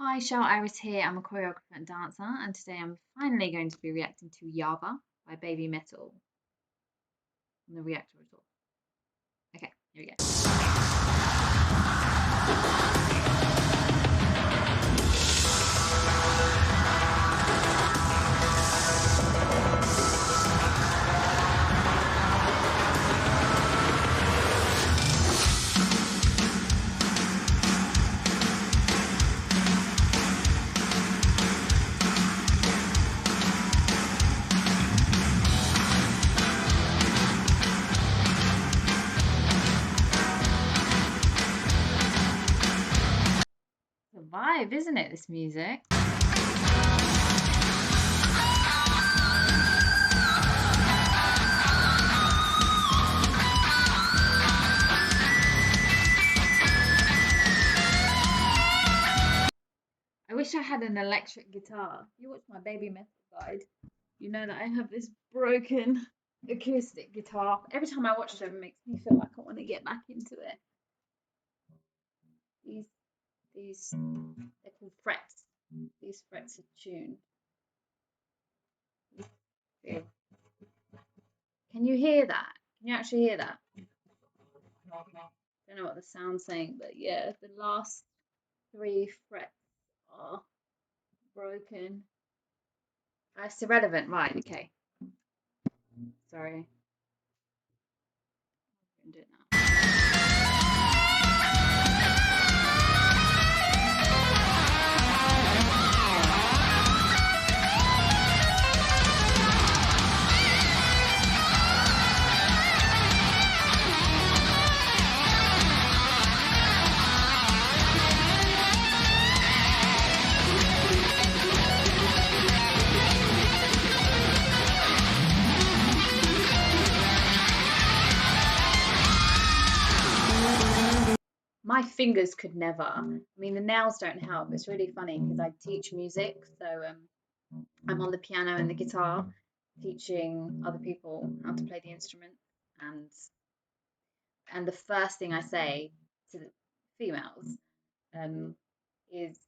Hi, xiaouiris here. I'm a choreographer and dancer, and today I'm finally going to be reacting to YAVA by BABYMETAL on the reactor resort. Okay, here we go. It's a vibe, isn't it, this music? I wish I had an electric guitar. If you watch my BABYMETAL guide, you know that I have this broken acoustic guitar. Every time I watch them, it makes me feel like I want to get back into it. These they're called frets. These frets are tuned. Can you hear that? Can you actually hear that? Don't know what the sound's saying, but yeah, the last 3 frets are broken. It's irrelevant, right? Okay. Sorry. I'm gonna do it now. My fingers could never. I mean, the nails don't help. It's really funny because I teach music, so I'm on the piano and the guitar, teaching other people how to play the instrument, and the first thing I say to the females is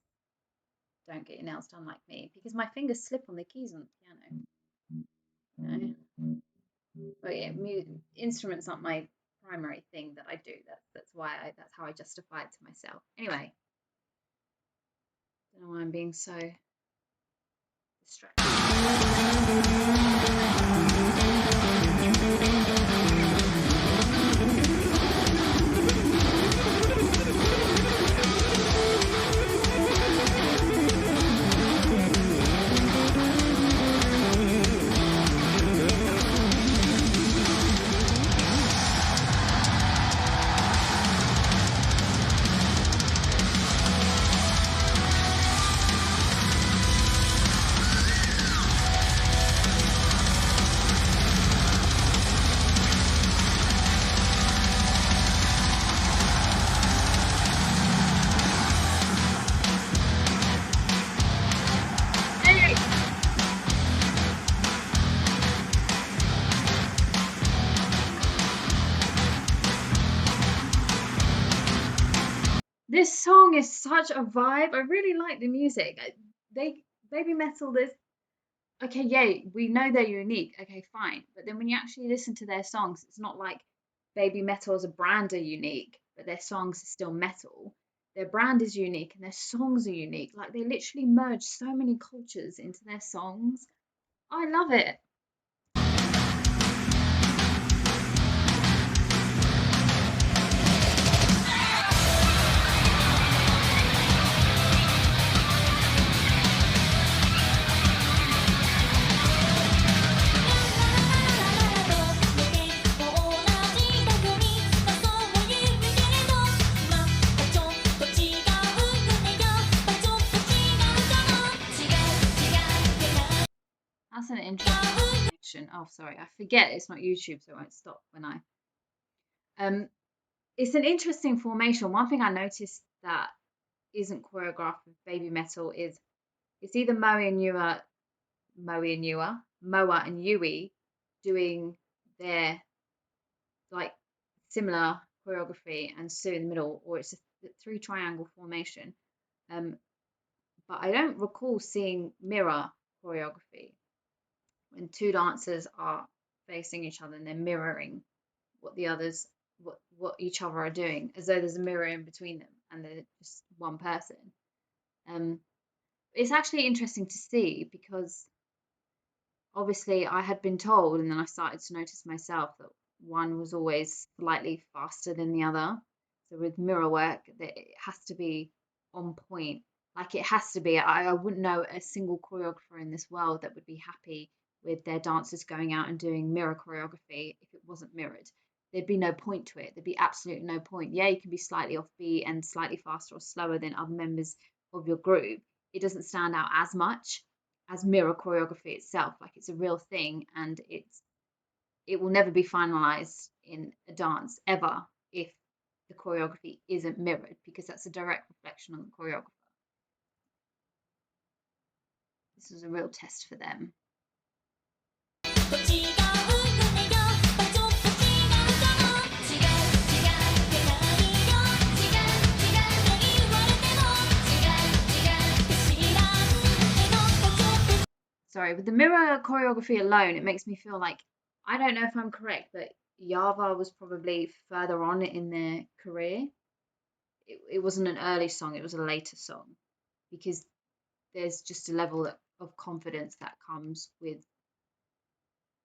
don't get your nails done like me because my fingers slip on the keys on the piano. But yeah, instruments aren't my primary thing that I do. That's that's how I justify it to myself. Anyway, don't know why I'm being so distracted. This song is such a vibe. I really like the music. BABYMETAL, there's okay, yeah, we know they're unique. Okay, fine. But then when you actually listen to their songs, it's not like BABYMETAL as a brand are unique, but their songs are still metal. Their brand is unique and their songs are unique. Like they literally merge so many cultures into their songs. I love it. That's an interesting connection. Oh, sorry, I forget it's not YouTube, so it won't stop when I. It's an interesting formation. One thing I noticed that isn't choreographed with BABYMETAL is it's either Moa and Yui doing their like similar choreography and Sue in the middle, or it's a 3 triangle formation. Um, but I don't recall seeing mirror choreography when two dancers are facing each other and they're mirroring what the others what each other are doing, as though there's a mirror in between them and they're just one person. Um, it's actually interesting to see because obviously I had been told, and then I started to notice myself that one was always slightly faster than the other. So with mirror work, that it has to be on point. Like it has to be. I wouldn't know a single choreographer in this world that would be happy with their dancers going out and doing mirror choreography if it wasn't mirrored. There'd be no point to it. There'd be absolutely no point. Yeah, you can be slightly off beat and slightly faster or slower than other members of your group. It doesn't stand out as much as mirror choreography itself. Like it's a real thing, and it will never be finalized in a dance ever if the choreography isn't mirrored, because that's a direct reflection on the choreographer. This was a real test for them. Sorry, with the mirror choreography alone, it makes me feel like, I don't know if I'm correct, but YAVA was probably further on in their career. It wasn't an early song, it was a later song, because there's just a level of confidence that comes with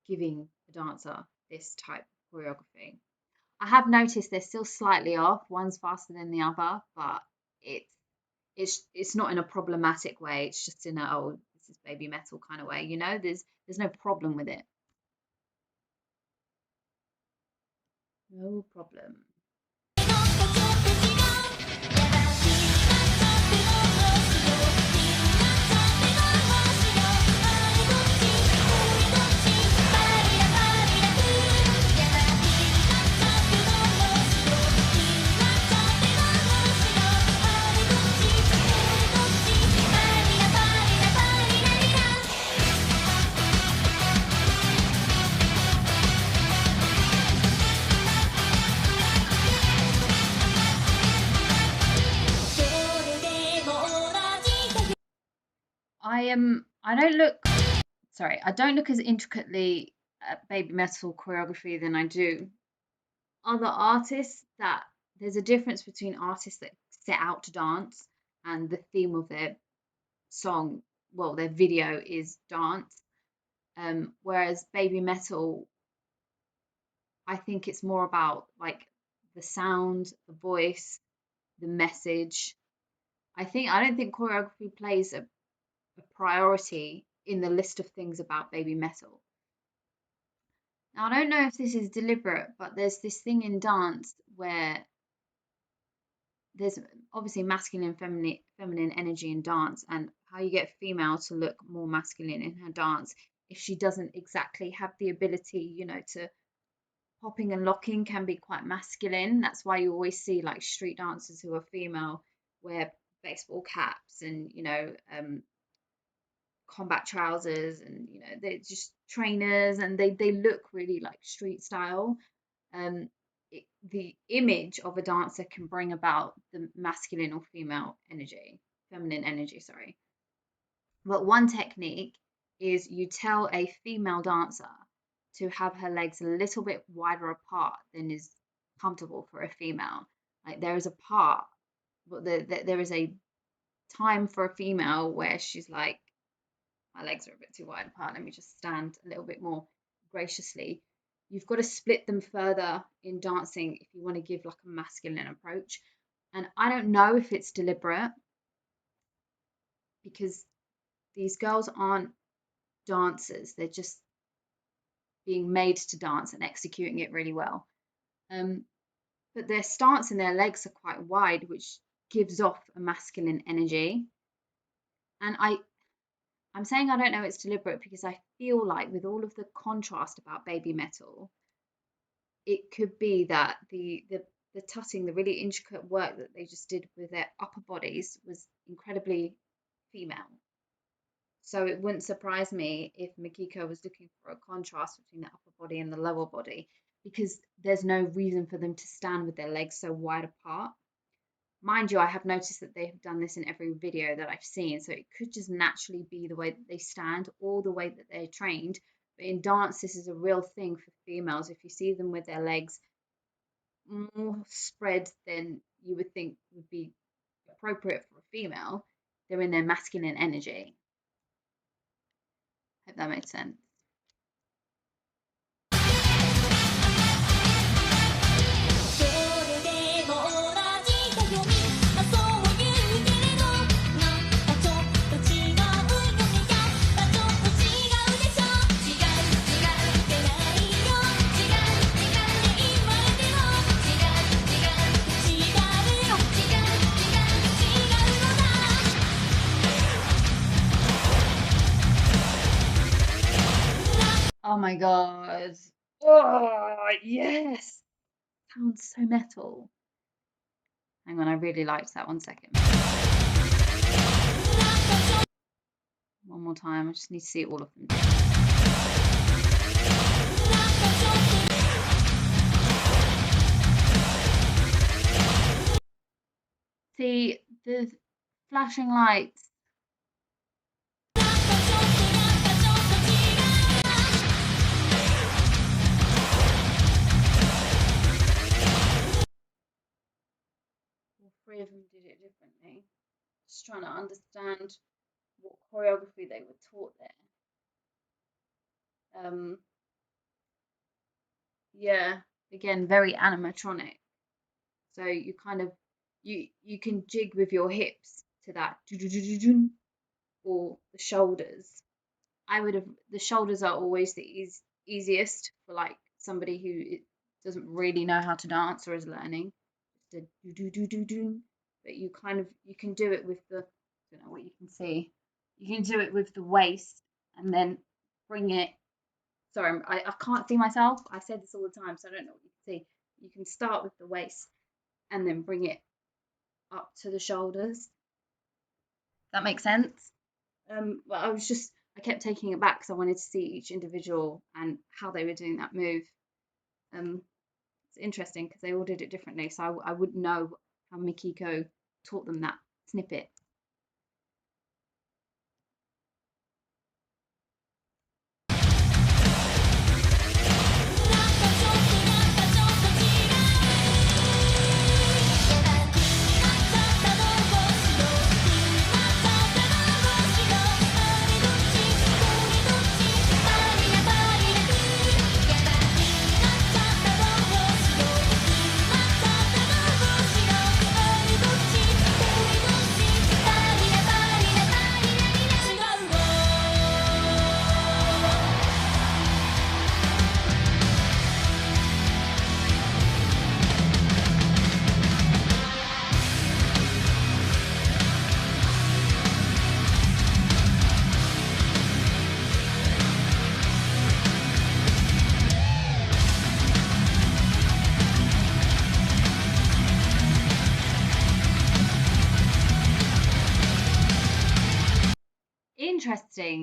giving a dancer this type of choreography. I have noticed they're still slightly off. One's faster than the other, but it's not in a problematic way. It's just in a, oh, this is baby metal kind of way. You know, there's no problem with it. No problem. I don't look as intricately at baby metal choreography than I do other artists. That there's a difference between artists that set out to dance and the theme of their song, well, their video is dance. Whereas baby metal, I think it's more about like the sound, the voice, the message. I don't think choreography plays a priority in the list of things about baby metal. Now, I don't know if this is deliberate, but there's this thing in dance where there's obviously masculine and feminine energy in dance, and how you get female to look more masculine in her dance if she doesn't exactly have the ability, to popping and locking can be quite masculine. That's why you always see like street dancers who are female wear baseball caps and combat trousers, and they're just trainers, and they look really like street style. The image of a dancer can bring about the masculine or feminine energy, sorry. But one technique is you tell a female dancer to have her legs a little bit wider apart than is comfortable for a female. Like there is a part, but there is a time for a female where she's like, my legs are a bit too wide apart. Let me just stand a little bit more graciously. You've got to split them further in dancing if you want to give like a masculine approach. And I don't know if it's deliberate, because these girls aren't dancers. They're just being made to dance and executing it really well. But their stance and their legs are quite wide, which gives off a masculine energy. And I'm saying I don't know it's deliberate because I feel like with all of the contrast about baby metal, it could be that the tutting, the really intricate work that they just did with their upper bodies was incredibly female. So it wouldn't surprise me if Makiko was looking for a contrast between the upper body and the lower body, because there's no reason for them to stand with their legs so wide apart. Mind you, I have noticed that they have done this in every video that I've seen, so it could just naturally be the way that they stand or the way that they're trained. But in dance, this is a real thing for females. If you see them with their legs more spread than you would think would be appropriate for a female, they're in their masculine energy. Hope that makes sense. Oh my god. Oh, yes. Sounds so metal. Hang on, I really liked that. 1 second. One more time. I just need to see all of them. See the flashing lights. All three of them did it differently. Just trying to understand what choreography they were taught there. Yeah, again, very animatronic. So you kind of you can jig with your hips to that, or the shoulders. I would have the shoulders are always the easiest for like somebody who doesn't really know how to dance or is learning. Just a do. But you kind of you can do it with the I don't know what you can see. You can do it with the waist and then bring it. Sorry, I can't see myself. I said this all the time, so I don't know what you can see. You can start with the waist and then bring it up to the shoulders. That makes sense. But I kept taking it back because I wanted to see each individual and how they were doing that move. It's interesting because they all did it differently, so I wouldn't know how Mikiko taught them that snippet.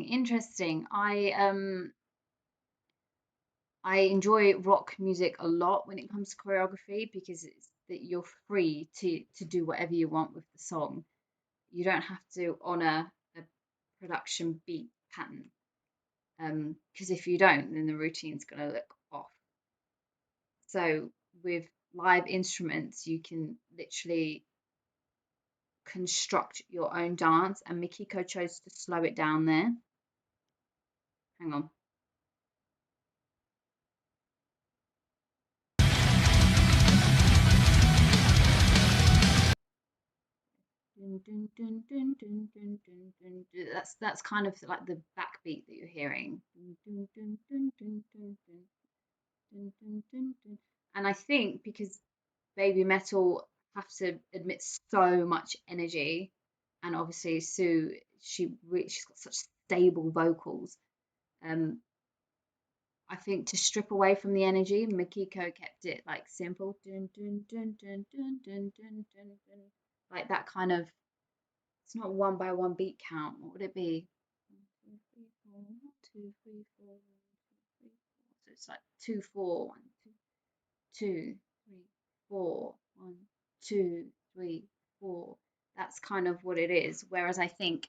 Interesting. I enjoy rock music a lot when it comes to choreography because it's that you're free to do whatever you want with the song. You don't have to honor a production beat pattern. Because if you don't, then the routine's going to look off. So with live instruments, you can literally construct your own dance, and Mikiko chose to slow it down there. Hang on. That's kind of like the backbeat that you're hearing. And I think because baby metal have to admit so much energy, and obviously Sue, she's got such stable vocals. I think to strip away from the energy, Mikiko kept it like simple, like that kind of. It's not one by one beat count. What would it be? 1, 2, 3, 4, 1, 2, 3, 4, 1, 2, 3, 4. So it's like 2, 4, 1, 2, 2, 3, 4, 1, 2, 3, 4. That's kind of what it is. Whereas I think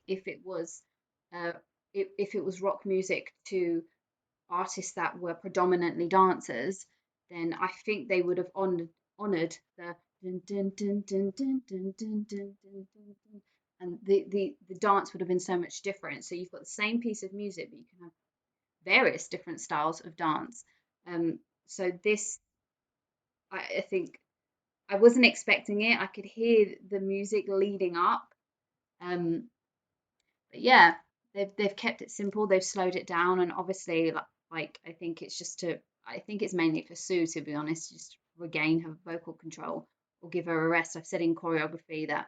uh, if it was rock music to artists that were predominantly dancers, then I think they would have honored the dun, dun, dun, dun, dun, dun, dun, dun, dun, dun, and the dance would have been so much different. So you've got the same piece of music, but you can have various different styles of dance. So this, I think, I wasn't expecting it. I could hear the music leading up. Um, but yeah, they've kept it simple. They've slowed it down, and obviously, like I think it's just to. I think it's mainly for Sue, to be honest, just to regain her vocal control or give her a rest. I've said in choreography that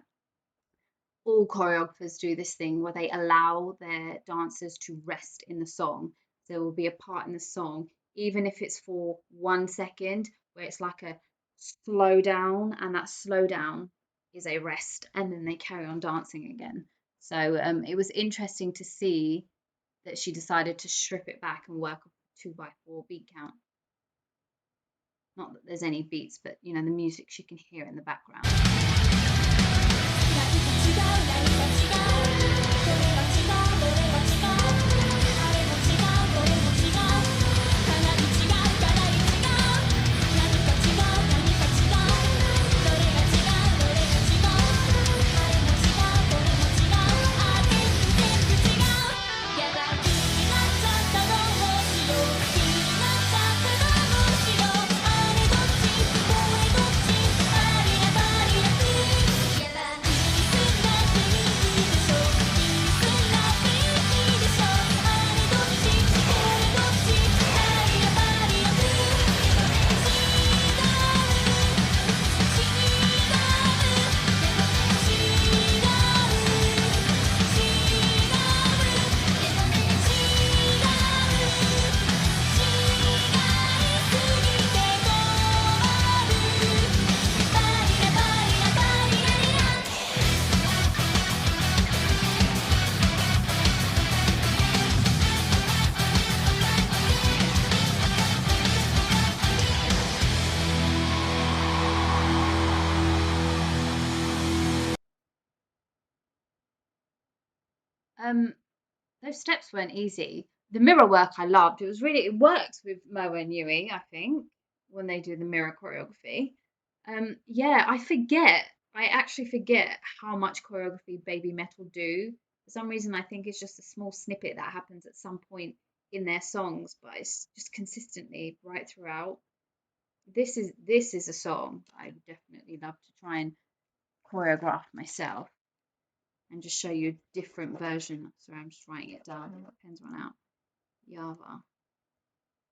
all choreographers do this thing where they allow their dancers to rest in the song. So there will be a part in the song, even if it's for 1 second, where it's like a slow down, and that slow down is a rest, and then they carry on dancing again. So it was interesting to see that she decided to strip it back and work off 2x4 beat count. Not that there's any beats, but you know, the music she can hear in the background. Um, those steps weren't easy. The mirror work I loved. It works with Mo and Yui, I think, when they do the mirror choreography. Yeah, I actually forget how much choreography Baby Metal do. For some reason, I think it's just a small snippet that happens at some point in their songs, but it's just consistently right throughout. This is a song I would definitely love to try and choreograph myself and just show you a different version. Sorry, I'm just writing it down. My pen's run out. YAVA.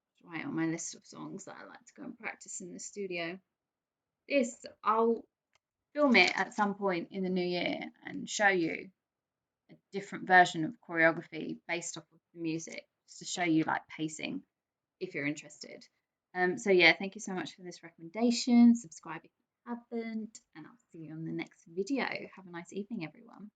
Just write on my list of songs that I like to go and practice in the studio. I'll film it at some point in the new year and show you a different version of choreography based off of the music, just to show you like pacing if you're interested. So yeah, thank you so much for this recommendation. Subscribe if you haven't, and I'll see you on the next video. Have a nice evening, everyone.